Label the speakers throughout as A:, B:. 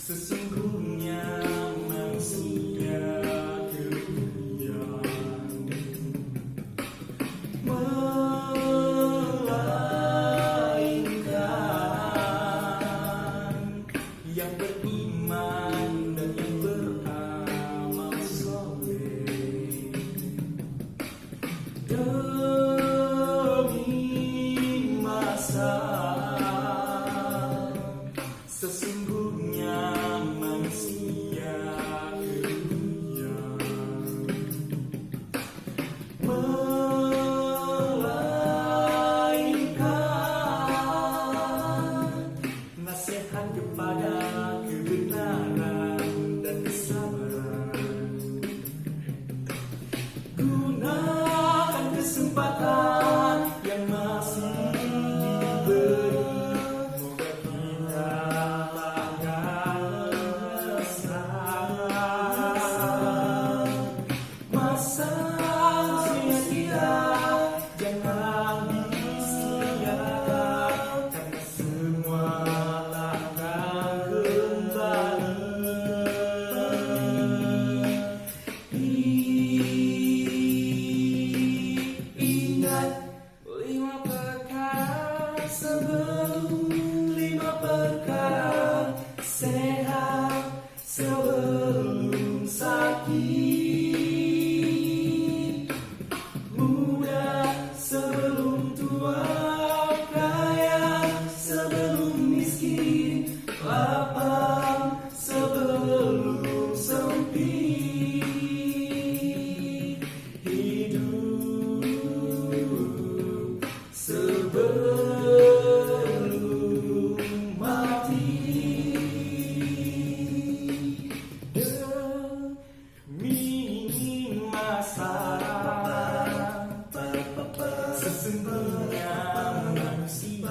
A: Sesungguhnya manusia kemudian melainkan yang beriman dan yang beramal soleh. Demi masa sesungguhnya manusia kemudian melainkan nasihat kepada kebenaran dan kesabaran. Gunakan kesempatan yang masih diberi. Sehat sebelum sakit, muda sebelum tua, kaya sebelum miskin, lapang sebelum sempit, hidup sebelum mati. Sesungguhnya manusia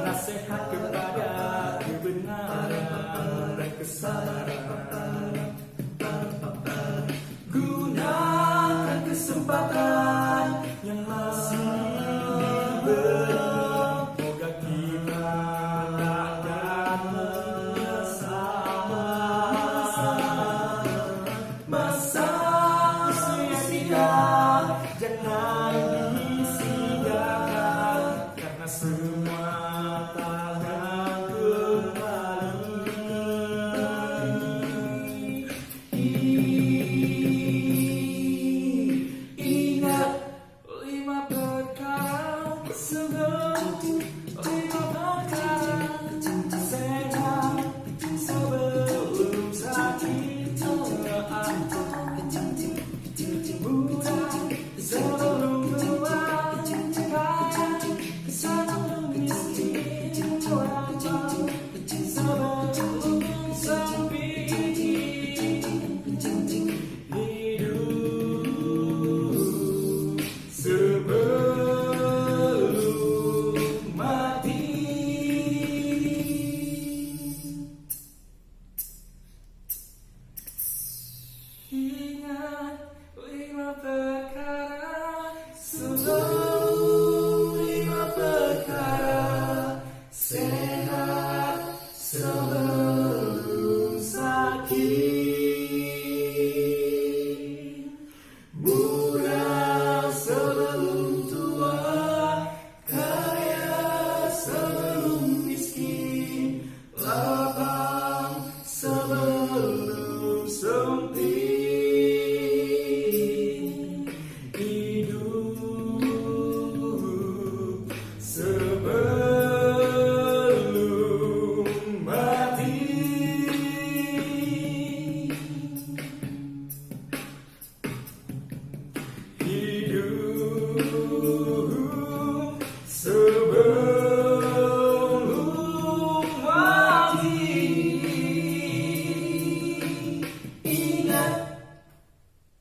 A: nasihat kepada kebenaran dan kesabaran. Gunakan kesempatan yang masih diberi. Moga kita takkan menyesal masa sia-sia, jangan disia-siakan karena